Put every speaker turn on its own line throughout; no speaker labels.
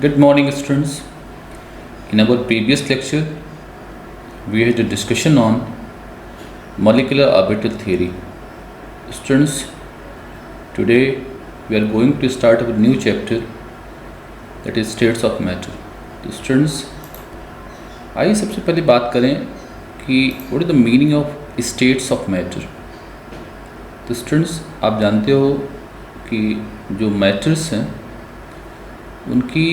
Good morning, students. In our previous lecture, we had a discussion on molecular orbital theory. Students, today we are going to start a new chapter, that is states of matter. तो students, आइए सबसे पहले बात करें कि what is the meaning of states of matter. तो students, आप जानते हो कि जो मैटर्स हैं उनकी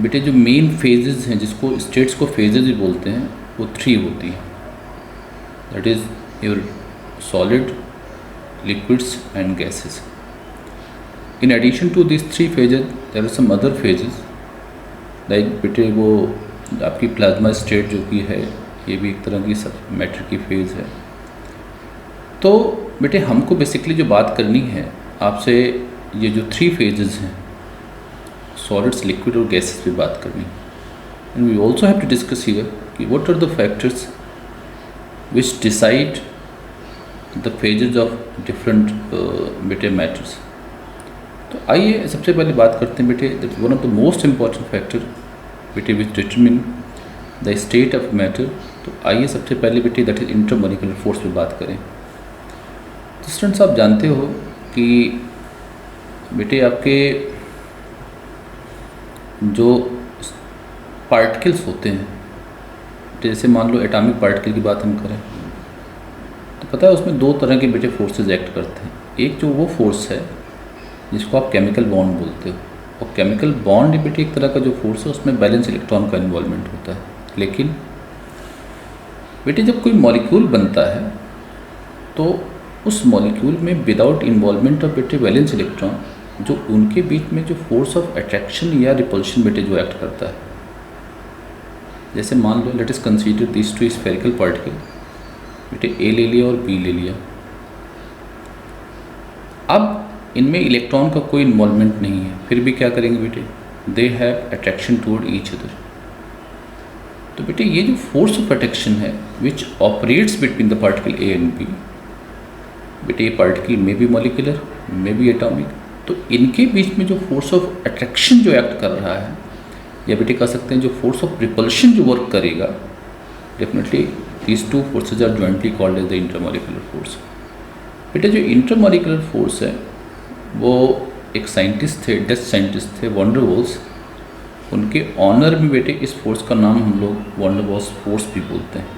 बेटे जो मेन फेजेस हैं, जिसको स्टेट्स को फेजेस भी बोलते हैं, वो 3 होती हैं. That is your solid, liquids and gases. In addition to this 3 phases there are some other phases, like बेटे वो आपकी प्लाज्मा स्टेट जो कि है, ये भी एक तरह की सब मैटर की फेज़ है. तो बेटे हमको बेसिकली जो बात करनी है आपसे, ये जो 3 फेजेस हैं, सॉलिड्स, लिक्विड और गैसेस पे बात करनी. And we also have to discuss here कि what are the factors which decide the phases of different बेटे मैटर्स. तो आइए सबसे पहले बात करते हैं बेटे, that one of the most important factor बेटे which determine the state of matter. तो आइए सबसे पहले बेटे दैट इज इंटरमॉलिक्यूलर फोर्स पे बात करें. तो स्टूडेंट्स, आप जानते हो कि बेटे आपके जो पार्टिकल्स होते हैं, जैसे मान लो एटॉमिक पार्टिकल की बात हम करें, तो पता है उसमें 2 तरह के बेटे फोर्सेस एक्ट करते हैं. एक जो वो फोर्स है जिसको आप केमिकल बॉन्ड बोलते हो, और केमिकल बॉन्ड बेटे एक तरह का जो फोर्स है उसमें बैलेंस इलेक्ट्रॉन का इन्वॉल्वमेंट होता है. लेकिन बेटे जब कोई मॉलिक्यूल बनता है तो उस मॉलिक्यूल में विदाउट इन्वॉल्वमेंट ऑफ बेटे वैलेंस इलेक्ट्रॉन, जो उनके बीच में जो फोर्स ऑफ अट्रैक्शन या रिपल्शन बेटे जो एक्ट करता है, जैसे मान लो let us consider this 2 spherical particle, बेटे ए ले लिया और बी ले लिया. अब इनमें इलेक्ट्रॉन का कोई इन्वॉल्वमेंट नहीं है, फिर भी क्या करेंगे बेटे, they have attraction toward each other. तो बेटे ये जो फोर्स ऑफ अट्रैक्शन है which operates between the particle A and B, बेटे ये पार्टिकल में भी मॉलिक्यूलर, में भी एटॉमिक, तो इनके बीच में जो फोर्स ऑफ अट्रैक्शन जो एक्ट कर रहा है, या बेटे कह सकते हैं जो फोर्स ऑफ रिपल्शन जो वर्क करेगा, definitely these 2 forces are jointly called as the intermolecular force. बेटे जो इंटरमॉलिक्यूलर फोर्स है वो एक साइंटिस्ट थे, डच साइंटिस्ट थे, वॉन डर वाल्स. उनके ऑनर में बेटे इस फोर्स का नाम हम लोग वॉन डर वाल्स फोर्स भी बोलते हैं.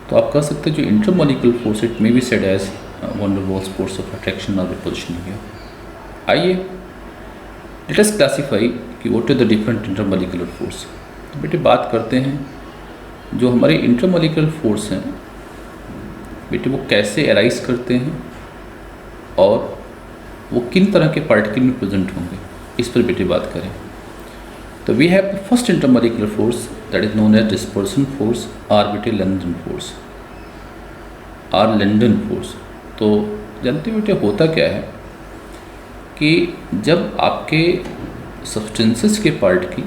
तो आप कह सकते हैं जो intermolecular force, it may be said as van der Waals force of attraction और रिपल्शन हियर. आइए लेट अस क्लासीफाई कि what is the different intermolecular force. तो बेटे बात करते हैं जो हमारे इंटरमॉलिक्यूलर फोर्स हैं बेटे वो कैसे अराइज करते हैं और वो किन तरह के पार्टिकल में प्रेजेंट होंगे, इस पर बेटे बात करें. तो we have the first intermolecular force that is known as dispersion force or बेटे London force, or London force. तो जानते बेटे होता क्या है कि जब आपके सब्सटेंसेस के पार्टिकल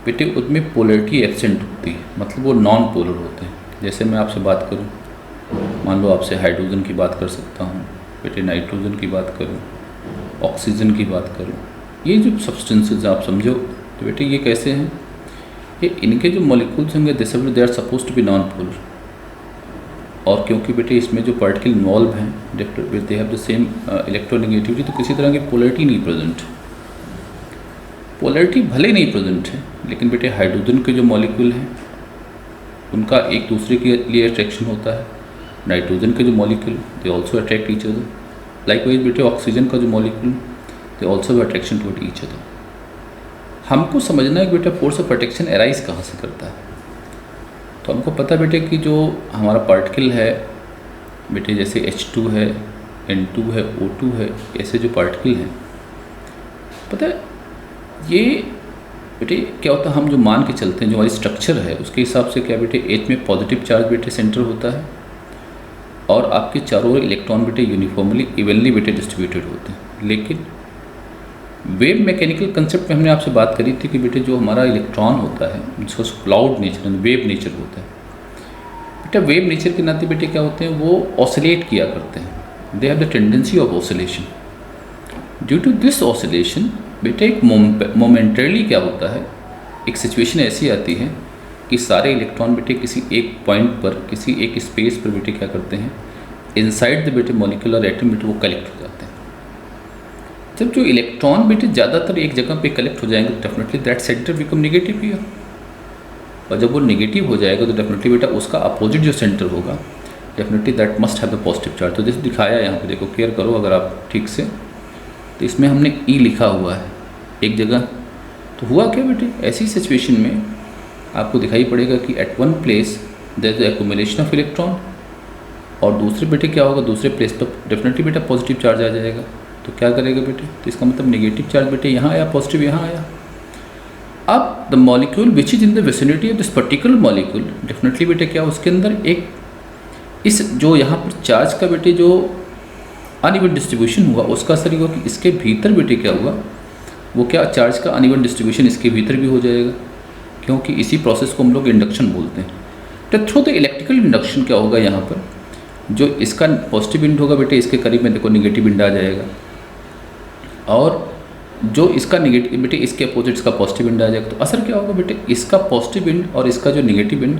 बेटे उनमें पोलरिटी एब्सेंट होती है, मतलब वो नॉन पोलर होते हैं. जैसे मैं आपसे बात करूं, मान लो आपसे हाइड्रोजन की बात कर सकता हूं, बेटे नाइट्रोजन की बात करूं, ऑक्सीजन की बात करूं, ये जो सब्सटेंसेस आप समझो, तो बेटे ये कैसे हैं, ये इनके जो मॉलिक्यूल्स होंगे they are suppose to be non polar. और क्योंकि बेटे इसमें जो पार्टिकल इन्वॉल्व हैं they have the same electronegativity, तो किसी तरह की पोलरिटी नहीं प्रेजेंट. पोलरिटी भले नहीं प्रेजेंट है, लेकिन बेटे हाइड्रोजन के जो मॉलिक्यूल हैं उनका एक दूसरे के लिए अट्रैक्शन होता है. नाइट्रोजन के जो molecule they also attract each other. Likewise बेटे ऑक्सीजन का जो molecule they also attraction toward each other. हमको समझना है कि बेटा फोर्स ऑफ अट्रैक्शन अराइज कहाँ से करता है. तो हमको पता बेटे कि जो हमारा पार्टिकल है बेटे, जैसे H2 है, N2 है, O2 है, ऐसे जो पार्टिकल हैं, पता है ये बेटे क्या होता है, हम जो मान के चलते हैं जो हमारी स्ट्रक्चर है उसके हिसाब से क्या बेटे, H में पॉजिटिव चार्ज बेटे सेंटर होता है और आपके चारों ओर इलेक्ट्रॉन बेटे यूनिफॉर्मली इवनली बेटे डिस्ट्रीब्यूटेड होते हैं. लेकिन वेव मैकेनिकल कंसेप्ट में हमने आपसे बात करी थी कि बेटे जो हमारा इलेक्ट्रॉन होता है जिसको क्लाउड नेचर, वेव नेचर होता है. बेटा वेव नेचर के नाते बेटे क्या होते हैं, वो ऑसिलेट किया करते हैं. They have the tendency of oscillation. Due to this oscillation बेटे एक मोमेंटरली क्या होता है, एक सिचुएशन ऐसी आती है कि सारे इलेक्ट्रॉन बेटे किसी एक पॉइंट पर, किसी एक स्पेस पर बेटे क्या करते हैं, इनसाइड द बेटे मॉलिक्यूलर एटम बेटे वो कलेक्ट हो जाते हैं। जब जो इलेक्ट्रॉन बेटे ज़्यादातर एक जगह पे कलेक्ट हो जाएंगे तो definitely that centre become negative here, और जब वो नेगेटिव हो जाएगा तो डेफिनेटली बेटा उसका अपोजिट जो सेंटर होगा definitely that must have the positive charge. तो जैसे दिखाया यहाँ पे, देखो केयर करो अगर आप ठीक से, तो इसमें हमने ई लिखा हुआ है एक जगह। तो हुआ क्या बेटे, ऐसी सिचुएशन में आपको दिखाई पड़ेगा कि at one place there is accumulation of electron, और दूसरे बेटे क्या होगा, दूसरे प्लेस पर डेफिनेटली बेटा पॉजिटिव चार्ज आ जाएगा। तो क्या करेगा बेटे, तो इसका मतलब नेगेटिव चार्ज बेटे यहाँ आया, पॉजिटिव यहाँ आया। अब the molecule which is in the vicinity of this particular molecule, definitely बेटे क्या उसके अंदर एक इस जो यहाँ पर चार्ज का बेटे जो अनइवन डिस्ट्रीब्यूशन हुआ उसका असर हुआ कि इसके भीतर बेटे क्या हुआ, वो क्या चार्ज का अनइवन डिस्ट्रीब्यूशन इसके भीतर भी हो जाएगा, क्योंकि इसी प्रोसेस को हम लोग इंडक्शन बोलते हैं। तो थ्रू द इलेक्ट्रिकल इंडक्शन क्या होगा, यहाँ पर जो इसका पॉजिटिव इंड होगा बेटे इसके करीब में देखो नेगेटिव इंड आ जाएगा, और जो इसका नेगेटिव बेटे इसके अपोजिट का पॉजिटिव इंड आ जाएगा। तो असर क्या होगा बेटे, इसका पॉजिटिव इंड और इसका जो नेगेटिव इंड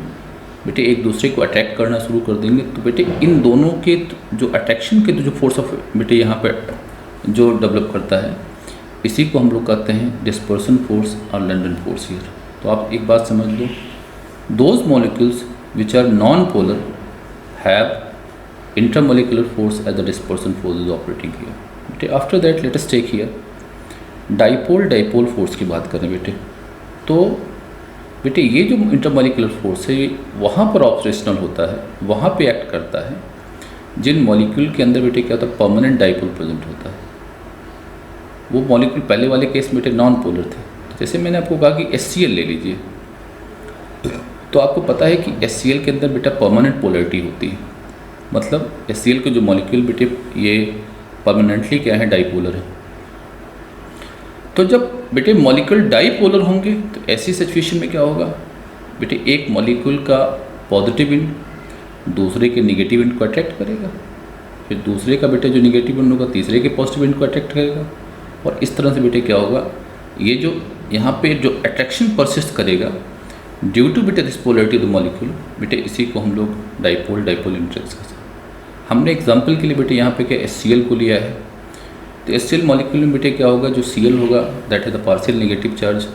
बेटे एक दूसरे को अट्रैक्ट करना शुरू कर देंगे। तो बेटे इन दोनों के जो अट्रैक्शन के जो फोर्स ऑफ बेटे यहाँ पर जो डेवलप करता है, इसी को हम लोग कहते हैं डिस्पर्सन फोर्स और लंडन फोर्स हियर। तो आप एक बात समझ लो, those molecules which are non polar have intermolecular force as the dispersion force is operating here. बेटे after that let us take here dipole force की बात करें बेटे। तो बेटे ये जो इंटरमॉलिक्यूलर फोर्स है ये वहाँ पर ऑपरेशनल होता है, वहाँ पे एक्ट करता है जिन मॉलिक्यूल के अंदर बेटे क्या होता है, परमानेंट डाइपोल प्रेजेंट होता है। वो मॉलिक्यूल पहले वाले केस में बेटे नॉन पोलर थे। तो जैसे मैंने आपको कहा कि HCl ले लीजिए, तो आपको पता है कि HCl के अंदर बेटा परमानेंट पोलरिटी होती है, मतलब HCl के जो मॉलिक्यूल बेटे ये परमानेंटली क्या है, डाइपोलर है। तो जब बेटे मॉलिक्यूल डाइपोलर होंगे तो ऐसी सिचुएशन में क्या होगा बेटे, एक मॉलिक्यूल का पॉजिटिव इंड दूसरे के नेगेटिव इंड को अट्रैक्ट करेगा, फिर दूसरे का बेटे जो नेगेटिव इंड होगा तीसरे के पॉजिटिव इंड को अट्रैक्ट करेगा, और इस तरह से बेटे क्या होगा, ये जो यहाँ पे जो अट्रैक्शन परसिस्ट करेगा ड्यू टू बेटे this polarity of the molecule, बेटे इसी को हम लोग डाइपोल इंटरेक्शन कहते हैं। हमने एग्जाम्पल के लिए बेटे यहाँ पे क्या HCl को लिया है, तो HCl मॉलिक्यूल में बेटे क्या होगा, जो Cl होगा दैट है the partial negative charge,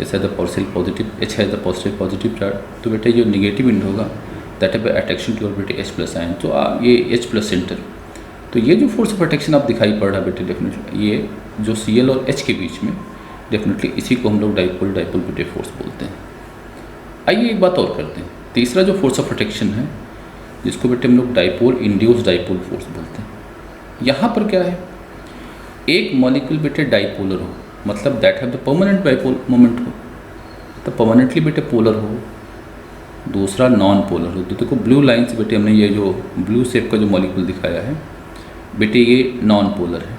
S है द पार्शियल पॉजिटिव, H है द पॉजिटिव चार्ज। तो बेटे जो नेगेटिव इंड होगा दैट है अट्रैक्शन टू बेटे H+ आयन, तो ये H+ सेंटर। तो ये जो फोर्स ऑफ अट्रैक्शन आप दिखाई पड़ रहा है बेटे, डेफिनेटली ये जो Cl और H के बीच में, डेफिनेटली इसी को हम लोग डाइपोल बेटे फोर्स बोलते हैं। आइए एक बात और करते हैं, तीसरा जो फोर्स ऑफ अट्रैक्शन है जिसको बेटे हम लोग डाइपोल इंड्यूस डाइपोल फोर्स बोलते हैं। यहाँ पर क्या है, एक मॉलिक्यूल बेटे डाइपोलर हो, मतलब that have the permanent dipole moment हो, तो परमानेंटली बेटे पोलर हो, दूसरा नॉन पोलर हो। तो देखो ब्लू लाइन से बेटे हमने ये जो ब्लू शेप का जो मॉलिक्यूल दिखाया है बेटे ये नॉन पोलर है,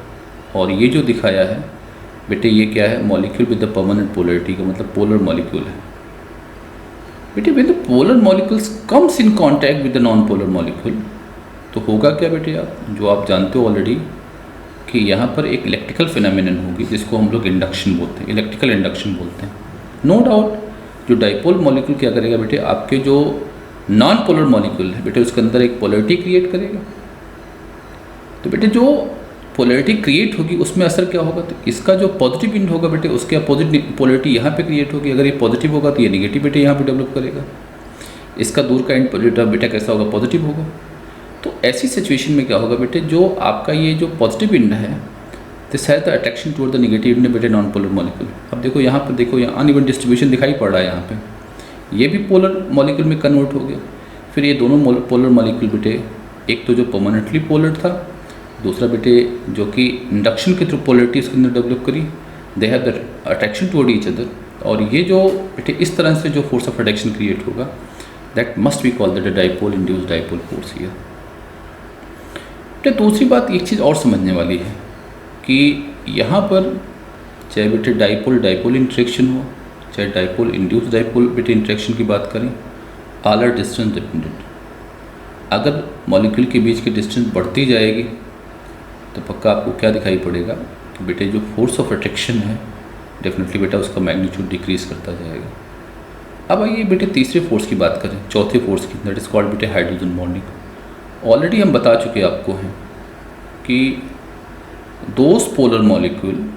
और ये जो दिखाया है बेटे ये क्या है, molecule with the permanent polarity का मतलब पोलर मॉलिक्यूल है। बेटे with the polar molecules comes in contact with the non polar molecule, तो होगा क्या बेटे, आप जो आप जानते हो ऑलरेडी कि यहाँ पर एक इलेक्ट्रिकल फिनोमेनन होगी जिसको हम लोग इंडक्शन बोलते हैं, इलेक्ट्रिकल इंडक्शन बोलते हैं। नो डाउट जो डाइपोल मॉलिक्यूल क्या करेगा बेटे, आपके जो नॉन पोलर मॉलिक्यूल है बेटे उसके अंदर एक पोलरिटी क्रिएट करेगा। तो बेटे जो पोलरिटी क्रिएट होगी उसमें असर क्या होगा, तो इसका जो पॉजिटिव इंड होगा बेटे उसके अपोजिट पोलरिटी यहाँ पे क्रिएट होगी। अगर ये पॉजिटिव होगा तो ये नेगेटिव बेटे यहाँ पे डेवलप करेगा, इसका दूर का इंड बेटा कैसा होगा, पॉजिटिव होगा। तो ऐसी सिचुएशन में क्या होगा बेटे, जो आपका ये जो पॉजिटिव इंड है this has the attraction toward the negative end बेटे नॉन पोलर मॉलिक्यूल। अब देखो यहाँ पर देखो, यहाँ अनइवन डिस्ट्रीब्यूशन दिखाई पड़ रहा है, यहाँ पे ये भी पोलर मॉलिक्यूल में कन्वर्ट हो गया। फिर ये दोनों पोलर मॉलिक्यूल बेटे, एक तो जो परमानेंटली पोलर था, दूसरा बेटे जो कि इंडक्शन के थ्रू पोलरिटी इसके अंदर डेवलप करी, दे have the attraction toward each other. और ये जो बेटे इस तरह से जो फोर्स ऑफ अट्रैक्शन क्रिएट होगा that must be called that dipole induced dipole force here. तो दूसरी बात एक चीज़ और समझने वाली है कि यहाँ पर चाहे बेटे डाइपोल इंटरेक्शन हो, चाहे डाइपोल इंड्यूस डाइपोल बेटे इंटरेक्शन की बात करें, ऑल आर डिस्टेंस डिपेंडेंट। अगर मॉलिक्यूल के बीच की डिस्टेंस बढ़ती जाएगी तो पक्का आपको क्या दिखाई पड़ेगा तो बेटे जो फोर्स ऑफ अट्रैक्शन है डेफिनेटली बेटा उसका मैग्नीट्यूड डिक्रीज करता जाएगा। अब आइए बेटे तीसरे फोर्स की बात करें, चौथे फोर्स की, दैट इज़ कॉल्ड बेटे हाइड्रोजन बॉन्डिंग। ऑलरेडी हम बता चुके आपको हैं कि those polar molecule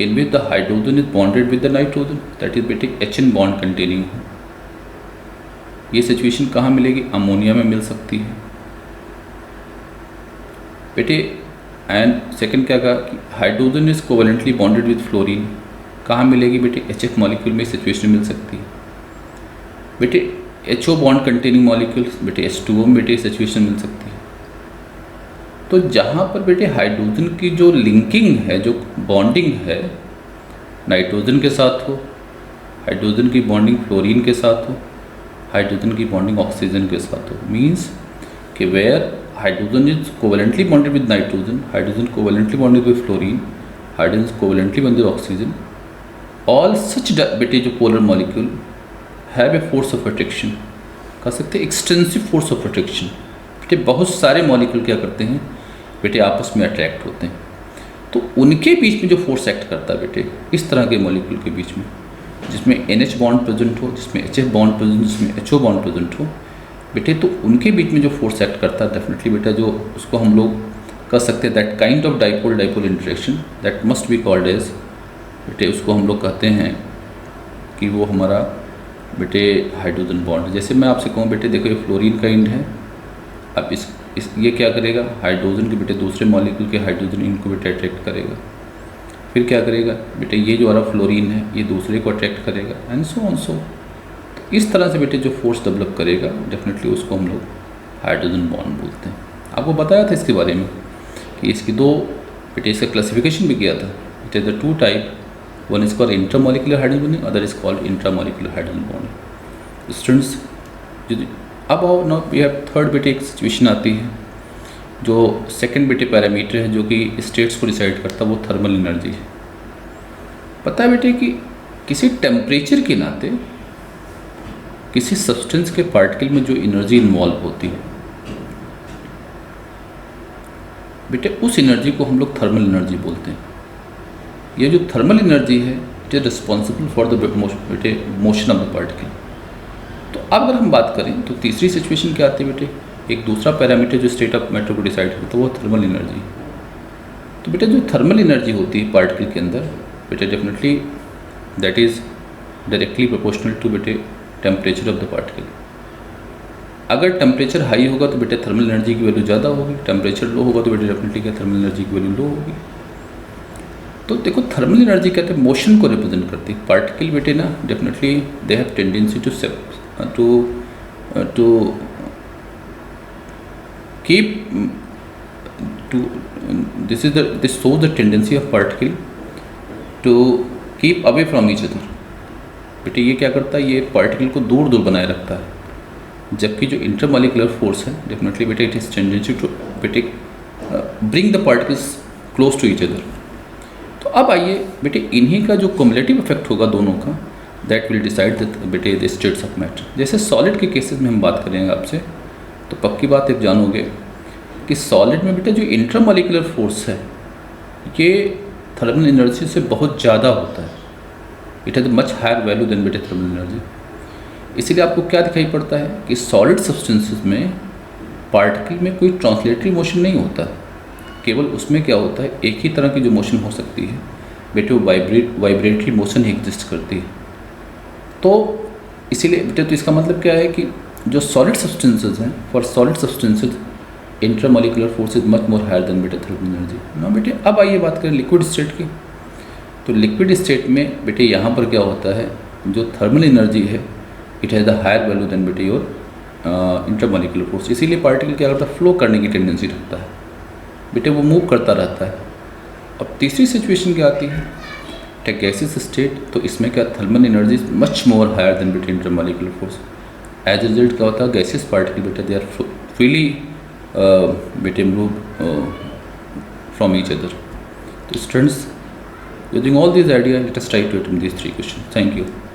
in which the hydrogen is bonded with the nitrogen, that is बेटे HN bond containing हो। ये सिचुएशन कहाँ मिलेगी? अमोनिया में मिल सकती है बेटे। एंड सेकंड क्या कहा कि hydrogen is covalently bonded with fluorine, कहाँ मिलेगी बेटे? HF मॉलिक्यूल में सिचुएशन मिल सकती है बेटे। HO बॉन्ड कंटेनिंग मॉलिक्यूल्स बेटे H2O में बेटे सिचुएशन मिल सकती है। तो जहाँ पर बेटे हाइड्रोजन की जो लिंकिंग है, जो बॉन्डिंग है नाइट्रोजन के साथ हो, हाइड्रोजन की बॉन्डिंग फ्लोरीन के साथ हो, हाइड्रोजन की बॉन्डिंग ऑक्सीजन के साथ हो, मींस कि where hydrogen is covalently bonded with nitrogen, hydrogen covalently bonded with fluorine, hydrogen covalently bonded with oxygen, all such बेटे जो polar molecule have a force of attraction, कह सकते हैं एक्सटेंसिव फोर्स ऑफ अट्रैक्शन। बेटे बहुत सारे molecule क्या करते हैं बेटे? आपस में अट्रैक्ट होते हैं। तो उनके बीच में जो फोर्स एक्ट करता है बेटे, इस तरह के मॉलिक्यूल के बीच में, जिसमें NH बॉन्ड प्रेजेंट हो, जिसमें HF बॉन्ड प्रेजेंट, जिसमें HO बॉन्ड प्रेजेंट हो बेटे, तो उनके बीच में जो फोर्स एक्ट करता है डेफिनेटली बेटा जो उसको हम लोग कह सकते हैं that kind of dipole dipole interaction that must be called as बेटे, उसको हम लोग कहते हैं कि वो हमारा बेटे हाइड्रोजन बॉन्ड। जैसे मैं आपसे कहूँ बेटे देखो ये फ्लोरीन का इंड है, अब इस ये क्या करेगा? हाइड्रोजन के बेटे दूसरे मॉलिक्यूल के हाइड्रोजन इनको बेटे अट्रैक्ट करेगा। फिर क्या करेगा बेटे? ये जो हमारा फ्लोरीन है ये दूसरे को अट्रैक्ट करेगा एंड सो ऑन सो। तो इस तरह से बेटे जो फोर्स डेवलप करेगा डेफिनेटली उसको हम लोग हाइड्रोजन बॉन्ड बोलते हैं। आपको बताया था इसके बारे में कि इसकी दो बेटे इसका क्लासिफिकेशन भी किया था। It is the two type, one is called intramolecular hydrogen bonding, other is called intramolecular hydrogen bonding. Students अब आओ ना वी हैव थर्ड बेटे एक सिचुएशन आती है जो सेकंड बेटे पैरामीटर है जो कि स्टेट्स को डिसाइड करता है, वो थर्मल एनर्जी है। पता है बेटे कि किसी टेम्परेचर के नाते किसी सब्सटेंस के पार्टिकल में जो एनर्जी इन्वॉल्व होती है बेटे, उस एनर्जी को हम लोग थर्मल एनर्जी बोलते हैं। ये जो थर्मल एनर्जी है it is responsible for the बेटे मोशन ऑफ द पार्टिकल। तो अब अगर हम बात करें तो तीसरी सिचुएशन क्या आती है बेटे? एक दूसरा पैरामीटर जो स्टेट ऑफ मैटर को डिसाइड करता है तो वो थर्मल एनर्जी। तो बेटा जो थर्मल एनर्जी होती है पार्टिकल के अंदर बेटे definitely that is directly proportional to बेटे टेम्परेचर ऑफ द पार्टिकल। अगर टेम्परेचर हाई होगा तो बेटे थर्मल एनर्जी की वैल्यू ज़्यादा होगी, टेम्परेचर लो होगा तो बेटे डेफिनेटली क्या थर्मल एनर्जी की वैल्यू लो होगी। तो देखो थर्मल एनर्जी कहते हैं मोशन को रिप्रेजेंट करती है। पार्टिकल बेटे ना definitely they have tendency to keep to this shows the tendency of particle to keep away from each other। बेटे ये क्या करता है? ये पार्टिकल को दूर दूर बनाए रखता है, जबकि जो इंटरमॉलिक्यूलर फोर्स है डेफिनेटली बेटे इट इज टेंडेंसी टू बेटे bring the particles close to each other. तो अब आइए बेटे इन्हीं का जो कम्युलेटिव इफेक्ट होगा दोनों का दैट विल डिसाइड बेटे द स्टेट्स ऑफ मैटर। जैसे सॉलिड के केसेस में हम बात करेंगे आपसे तो पक्की बात आप जानोगे कि सॉलिड में बेटे जो इंट्रामॉलिक्यूलर फोर्स है ये थर्मल एनर्जी से बहुत ज़्यादा होता है। It has much higher value than बेटे थर्मल एनर्जी। इसीलिए आपको क्या दिखाई पड़ता है कि सॉलिड सब्सटेंसेस में पार्टिकल में कोई ट्रांसलेटरी मोशन नहीं होता, केवल उसमें क्या होता है एक ही तरह की जो मोशन हो सकती है बेटे वो वाइब्रेटरी मोशन ही एग्जिस्ट करती है। तो इसीलिए बेटे तो इसका मतलब क्या है कि जो सॉलिड सब्सटेंसेस हैं for solid substances intramolecular force is much more higher than बेटे थर्मल एनर्जी ना बेटे। अब आइए बात करें लिक्विड स्टेट की। तो लिक्विड स्टेट में बेटे यहाँ पर क्या होता है जो थर्मल एनर्जी है it has the higher value than बेटे योर इंट्रामॉलिक्यूलर फोर्स। इसीलिए पार्टिकल क्या करता है फ्लो करने की टेंडेंसी रखता है बेटे, वो मूव करता रहता है। अब तीसरी सिचुएशन क्या आती है गैसेस स्टेट, तो इसमें क्या thermal energy is much more higher than बेटे intermolecular force. As a result क्या होता है गैसेस पार्टिकल बेटे दे आर फ्रीली बेटे मूव फ्रॉम ईच अदर। तो students using all this idea let us try to attempt these 3 questions. Thank you.